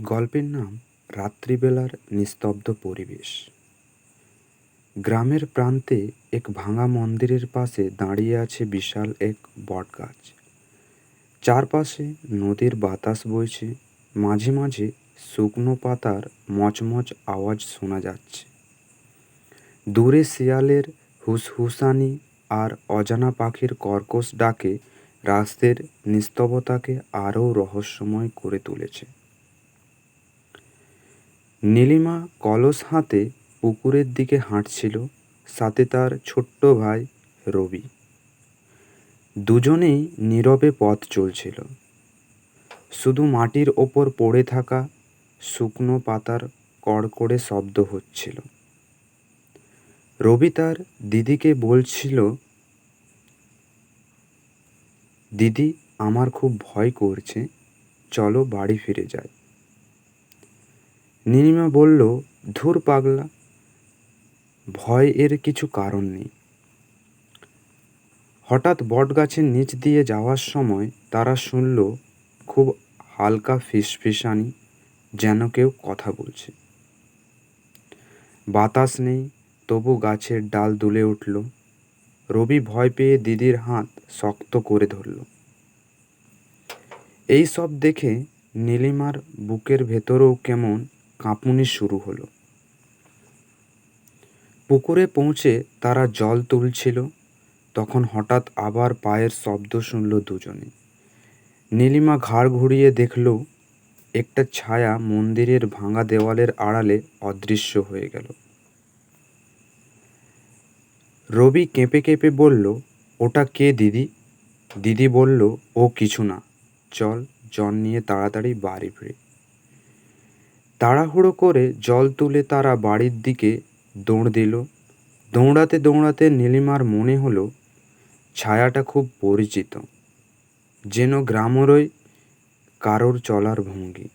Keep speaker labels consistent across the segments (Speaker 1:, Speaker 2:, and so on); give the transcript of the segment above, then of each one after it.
Speaker 1: গল্পের নাম রাত্রিবেলার নিস্তব্ধ পরিবেশ। গ্রামের প্রান্তে এক ভাঙা মন্দিরের পাশে দাঁড়িয়ে আছে বিশাল এক বটগাছ। চারপাশে নদীর বাতাস বইছে, মাঝে মাঝে শুকনো পাতার মচমচ আওয়াজ শোনা যাচ্ছে। দূরে শিয়ালের হুসহুসানি আর অজানা পাখির কর্কশ ডাকে রাস্তার নিস্তব্ধতাকে আরও রহস্যময় করে তুলেছে। নীলিমা কলস হাতে পুকুরের দিকে হাঁটছিল, সাথে তার ছোট্ট ভাই রবি। দুজনেই নীরবে পথ চলছিল। শুধু মাটির ওপর পড়ে থাকা শুকনো পাতার কড়কড়ে শব্দ হচ্ছিল। রবি তার দিদিকে বলছিল, দিদি, আমার খুব ভয় করছে, চলো বাড়ি ফিরে যাই। নীলিমা বলল, ধুর পাগলা, ভয় এর কিছু কারণ নেই। হঠাৎ বটগাছের নিচ দিয়ে যাওয়ার সময় তারা শুনল খুব হালকা ফিসফিসানি, যেন কেউ কথা বলছে। বাতাস নেই, তবু গাছের ডাল দুলে উঠল। রবি ভয় পেয়ে দিদির হাত শক্ত করে ধরল। এই সব দেখে নীলিমার বুকের ভেতরেও কেমন কাঁপুনি শুরু হলো। পুকুরে পৌঁছে তারা জল তুলছিল, তখন হঠাৎ আবার পায়ের শব্দ শুনল দুজনে। নীলিমা ঘাড় ঘুরিয়ে দেখল একটা ছায়া মন্দিরের ভাঙা দেওয়ালের আড়ালে অদৃশ্য হয়ে গেল। রবি কেঁপে কেঁপে বলল, ওটা কে দিদি? দিদি বলল, ও কিছু না, চল জল নিয়ে তাড়াতাড়ি বাড়ি ফিরে। তাড়াহুড়ো করে জল তুলে তারা বাড়ির দিকে দৌড় দিল। দৌড়াতে দৌড়াতে নীলিমার মনে হলো ছায়াটা খুব পরিচিত, যেন গ্রামেরই কারোর চলার ভঙ্গি।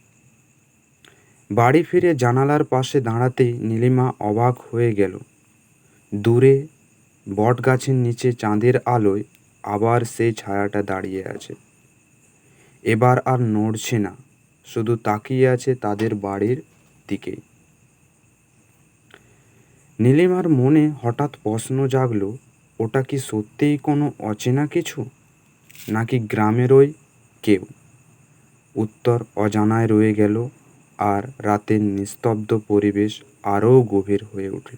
Speaker 1: বাড়ি ফিরে জানালার পাশে দাঁড়াতেই নীলিমা অবাক হয়ে গেল। দূরে বটগাছের নিচে চাঁদের আলোয় আবার সেই ছায়াটা দাঁড়িয়ে আছে। এবার আর নড়ছে না, শুধু তাকিয়ে আছে তাদের বাড়ির দিকে। নীলিমার মনে হঠাৎ প্রশ্ন জাগলো, ওটা কি সত্যিই কোনো অচেনা কিছু, নাকি গ্রামেরই কেউ? উত্তর অজানায় রয়ে গেল, আর রাতের নিস্তব্ধ পরিবেশ আরও গভীর হয়ে উঠল।